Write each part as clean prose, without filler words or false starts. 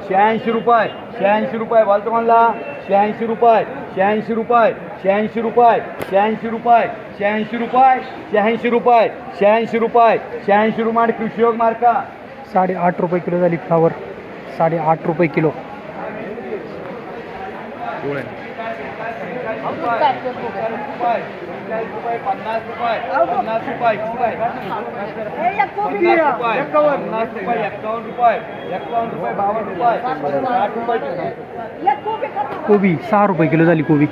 शहाऐंशी रुपये 86 रुपये बोलतो म्हणला 86 रुपये 86 रुपये 86 रुपये 86 रुपये 86 रुपये 86 रुपये 86 रुपये 86 रुपये कृषी योग मार्का 8.5 रुपये किलो झाली फ्लावर 8.5 रुपये किलो. कोबी 6 रुपये किलो झाली कोबी.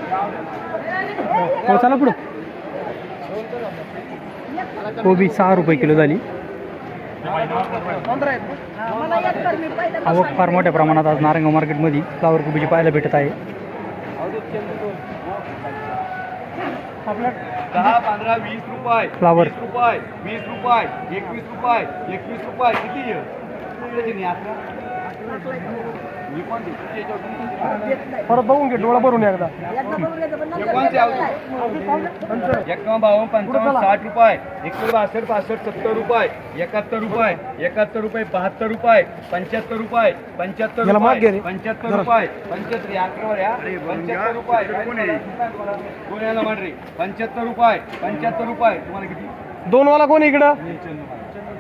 हो चला पुढं. कोबी 6 रुपये किलो झाली. आवक फार मोठ्या प्रमाणात आज नारायणगाव मार्केटमध्ये फ्लावर कोबीची पाहायला भेटत आहे. 10, 15, 20 रुपये फ्लावर 20 रुपये 20 रुपये 21 रुपये 21 रुपये किती परत बघून घे डोळा भरून एकदा. 51, 55, 60 रुपये 61, 62, 70 रुपये 71 रुपये 71 रुपये 72 रुपये 75 रुपये 75 रुपये 75 रुपये 75 अकरावर या 75 रुपये कोणाला म्हणरे 75 रुपये 75 रुपये तुम्हाला किती दोन वाला कोण इकडं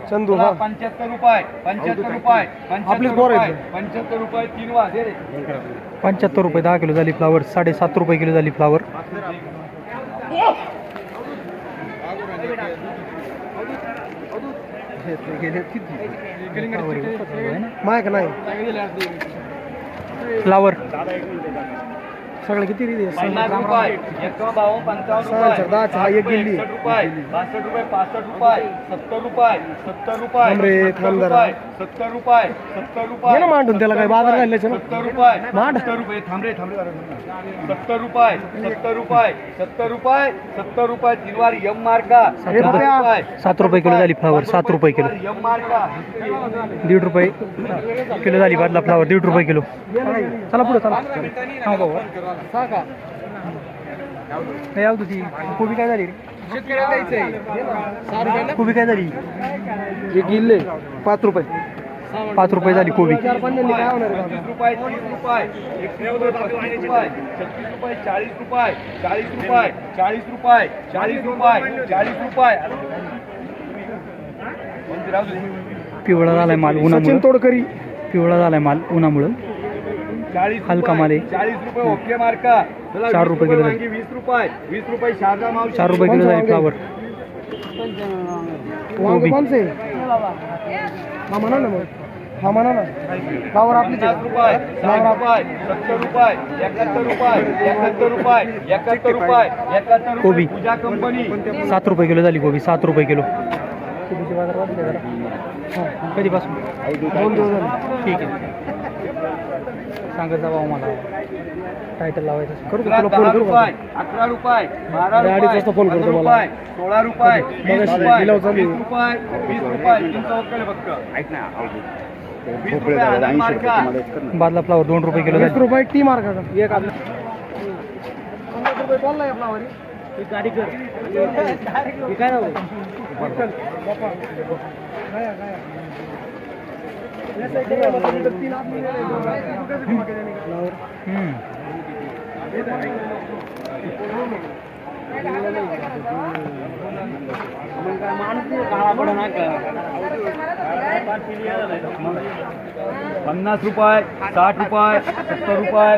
चंदू. 75 रुपये 75 रुपये 75 रुपये 3 वाजे रे 75 रुपये 10 किलो झाली फ्लावर. 7.5 रुपये किलो झाली फ्लावर. माय का नाही फ्लावर सगळं किती 50 रुपये 51, 55 रुपये 60 रुपये 62 रुपये 65 रुपये 70 रुपये 70 रुपये 70 रुपये 70 रुपये मांडून त्याला काय बाजार घालले 70 रुपये 70 रुपये थांबरे 70 रुपये 70 रुपये 70 रुपये 70 रुपये 3 वार यम मार्का 7 रुपये किलो झाली फ्लावर. 7 रुपये किलो. यम मार्का 1.5 रुपये किलो झाली बादला फ्लावर. 1.5 रुपये किलो. चला पुढे चला. काय आवतो ती कोबी काय झाली कोबी काय झाली 5 रुपये 5 रुपये झाली कोबी. 30 रुपये 30 रुपये 36 रुपये 40 रुपये 40 रुपये 40 रुपये 40 रुपये 40 रुपये पिवळा झालाय माल उन्हामुळे. तोडकरी पिवळा झालाय माल उन्हामुळे. 40 हलका माल आहे. 40 रुपये ओके मार्का 4 रुपये किलो. 20 रुपये 20 रुपये शारदा माल 4 रुपये किलो झाली फ्लावर. कोबी फ्लावर आपली 50 रुपये 60 रुपये 70 रुपये 71 रुपये 71 रुपये 71 रुपये 71 रुपये कोबी. पूजा कंपनी 7 रुपये किलो झाली कोबी. 7 रुपये किलो. कोबीचे बाजार वाढले जरा. कधीपासून 2 दिवस झाले. ठीक आहे सांगत जावा मला टायटल लावायचं. करू का तुला फोन करू का 11 रुपये 12 रुपये फोन करतो मला. 16 रुपये 20 रुपये 20 रुपये 20 रुपये तुमचं वक्कल फक्त ऐक ना 20 रुपये आनंद मार्का बादला फ्लावर 2 रुपये किलो. 20 रुपये टी मार्का का एक आपलं 50 रुपये बोलला आहे फ्लावर ही गाडी कर ही काय नाव पन्नास रुपये 60 रुपये 70 रुपये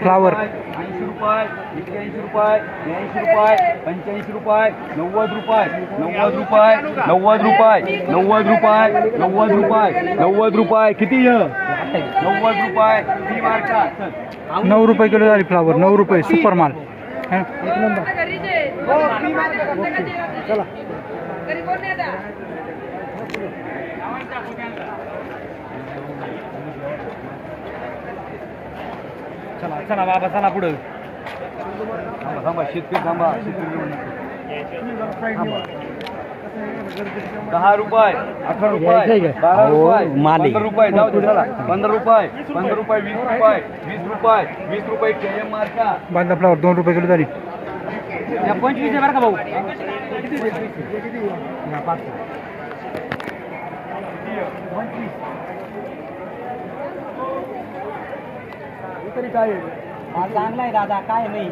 फ्लावर 80 रुपये 81 रुपये 82 रुपये 85 रुपये 90 रुपये 90 रुपये 90 रुपये 90 रुपये 90 रुपये 90 रुपये किती 90 रुपये ती मार्का 9 रुपये किलो झाली फ्लावर. 9 रुपये सुपर माल. चला चला चला बाबा चला पुढं. थांबा शेतकरी थांबा शेतकरी 10 रुपये 18 रुपये 12 रुपये 15 रुपये जाऊ दे चला 15 रुपये 15 रुपये 20 रुपये 20 रुपये 20 रुपये केएम मार्का बादला फ्लावर 2 रुपये किलो झाली. 25 बरं का भाऊ तरी काय चांगला आहे दादा, काय नाही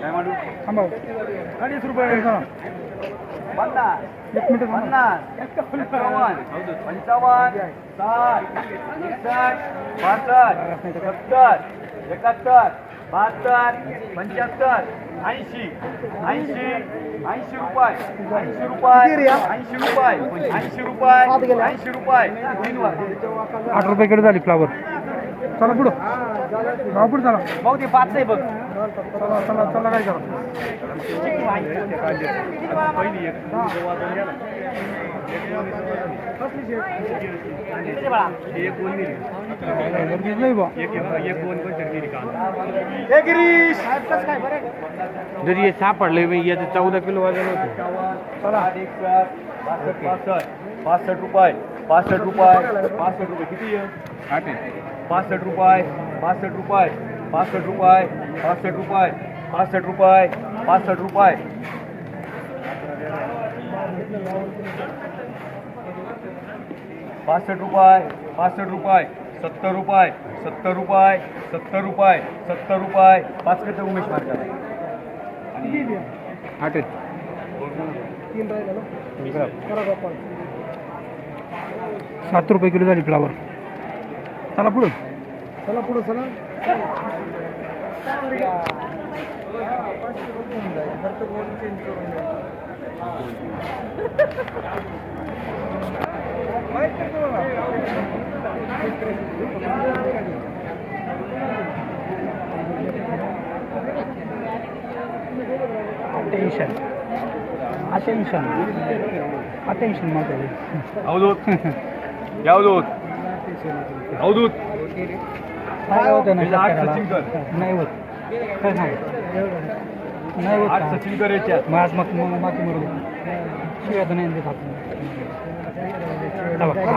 काय म्हणू? 2.5 रुपये 50, 50, 51, 55, 60, 61, 62, 70, 71, 72, 75, 80, 80, 80 रुपये, 80 रुपये, 80 रुपये, 80 रुपये, 80 रुपये. 8 रुपये किलो झाली फ्लावर. चला पुढं पुढं चला. भाऊ ते 5 आहे बघ. चला चला चला काय करा. जरी हे सापडले मी याचे 14 किलो वजन होते. 65 रुपये, 65 रुपये, 65 रुपये किती आहे? 65 रुपये, 65 रुपये, 65 रुपये, 65 रुपये, 65 रुपये, 65 रुपये. 65 रुपये, 65 रुपये, 70 रुपये, 70 रुपये, 70 रुपये, 70 रुपये. 5 किती उमेश मार्का? 7 रुपये किलो झाली फ्लावर. चला पुढं. चला पुढं चला. अटेन्शन मात्र अवधूत यावधूत अवधूत काय होतं ना आठ सचिन कर. नाही होत. काय सांग नाही होत 8 का? सचिन कर याच्यात. मग आज मग माती मरू शिवाय तर नाही देत आपण.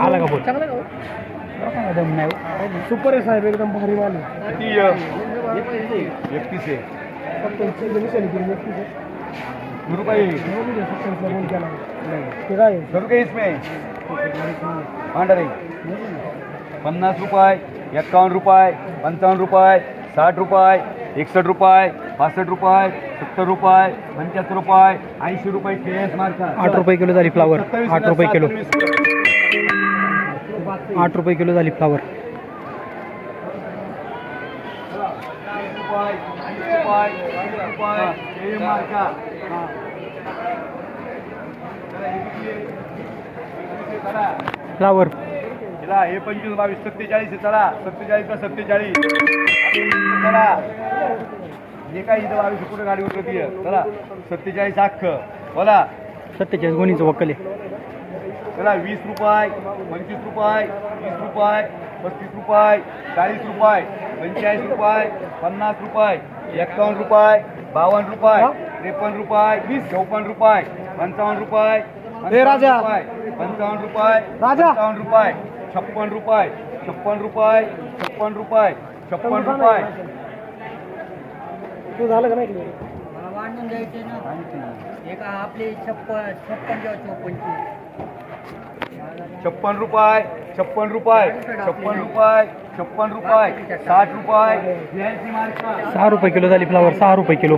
आला का बोल दम नाही होत. सुपर आहे साहेब, एकदम भारी माल आहे. किती 31 आहे. रुपये करू का इसमें पांढरे 50 रुपये, 51 रुपये, 55 रुपये, 60 रुपये, 61 रुपये, 65 रुपये, 70 रुपये, 75 रुपये, 80 रुपये. केस मार्का 8 रुपये किलो झाली फ्लावर. 8 रुपये किलो. 8 रुपये किलो झाली फ्लावर. फ्लावर चला हे 25, 22, 47 चला 47 का 47 चला. हे काय इथं 22 कुठे गाडी उतरती चला. 47 अख्खं बोला. 47 गोणीचं वक्कल आहे. चला 20 रुपये, 25 रुपये, 30 रुपये, 35 रुपये, 40 रुपये, 45 रुपये, 50 रुपये, 51 रुपये, 52 रुपये, 53 रुपये, 54 रुपये, 55 रुपये, 55 रुपये, 55 रुपये, 56 रुपये, 56 रुपये, 56 रुपये, 56 रुपये. तू झालं का नाही? मला वाढून द्यायचे ना एक आपले 56 किंवा 54. 56 रुपये, 56 रुपये, 56 रुपये, 56 रुपये, 60 रुपये. 6 रुपये किलो झाली फ्लावर. 6 रुपये किलो.